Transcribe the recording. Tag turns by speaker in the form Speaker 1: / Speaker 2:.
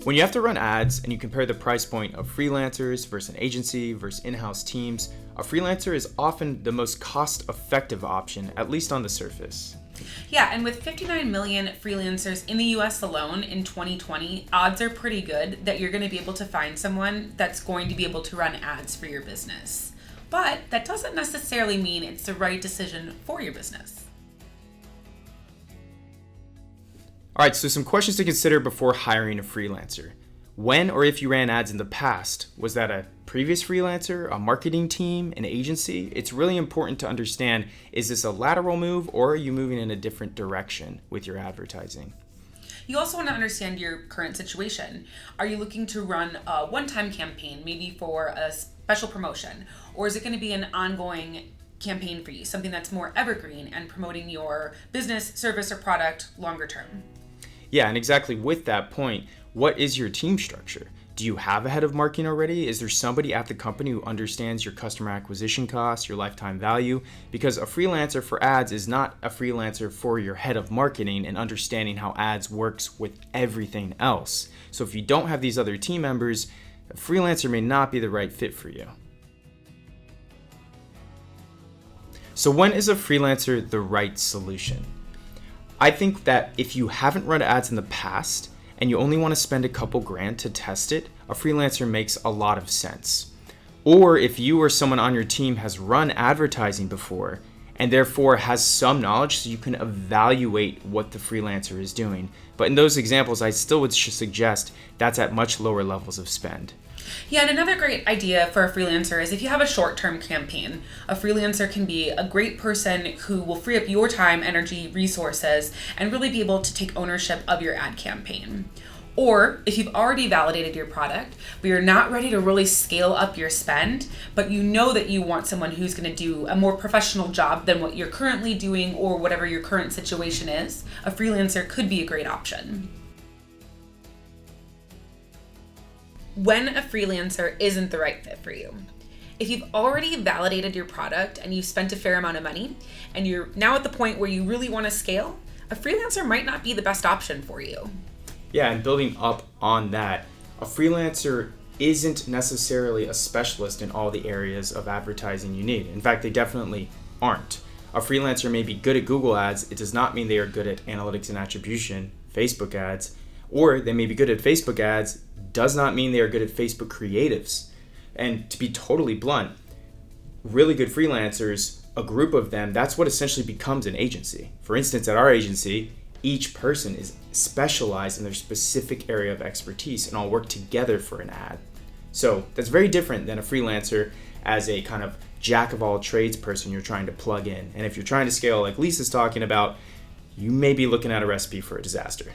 Speaker 1: When you have to run ads and you compare the price point of freelancers versus an agency versus in-house teams, a freelancer is often the most cost-effective option, at least on the surface.
Speaker 2: Yeah, and with 59 million freelancers in the US alone in 2020, odds are pretty good that you're going to be able to find someone that's going to be able to run ads for your business. But that doesn't necessarily mean it's the right decision for your business.
Speaker 1: All right, so some questions to consider before hiring a freelancer. When or if you ran ads in the past, was that a previous freelancer, a marketing team, an agency? It's really important to understand, is this a lateral move or are you moving in a different direction with your advertising?
Speaker 2: You also want to understand your current situation. Are you looking to run a one-time campaign, maybe for a special promotion? Or is it going to be an ongoing campaign for you, something that's more evergreen and promoting your business, service, or product longer term?
Speaker 1: Yeah, and exactly with that point, what is your team structure? Do you have a head of marketing already? Is there somebody at the company who understands your customer acquisition costs, your lifetime value? Because a freelancer for ads is not a freelancer for your head of marketing and understanding how ads works with everything else. So if you don't have these other team members, a freelancer may not be the right fit for you. So when is a freelancer the right solution? I think that if you haven't run ads in the past and you only want to spend a couple grand to test it, a freelancer makes a lot of sense. Or if you or someone on your team has run advertising before and therefore has some knowledge so you can evaluate what the freelancer is doing. But in those examples, I still would suggest that's at much lower levels of spend.
Speaker 2: Yeah, and another great idea for a freelancer is if you have a short-term campaign, a freelancer can be a great person who will free up your time, energy, resources, and really be able to take ownership of your ad campaign. Or if you've already validated your product, but you're not ready to really scale up your spend, but you know that you want someone who's going to do a more professional job than what you're currently doing or whatever your current situation is, a freelancer could be a great option. When a freelancer isn't the right fit for you. If you've already validated your product and you've spent a fair amount of money and you're now at the point where you really want to scale, a freelancer might not be the best option for you.
Speaker 1: Yeah, and building up on that, a freelancer isn't necessarily a specialist in all the areas of advertising you need. In fact, they definitely aren't. A freelancer may be good at Google ads. It does not mean they are good at analytics and attribution, Facebook ads, or they may be good at Facebook ads, does not mean they are good at Facebook creatives. And to be totally blunt, really good freelancers, a group of them, that's what essentially becomes an agency. For instance, at our agency, each person is specialized in their specific area of expertise and all work together for an ad. So that's very different than a freelancer as a kind of jack of all trades person you're trying to plug in. And if you're trying to scale like Lisa's talking about, you may be looking at a recipe for a disaster.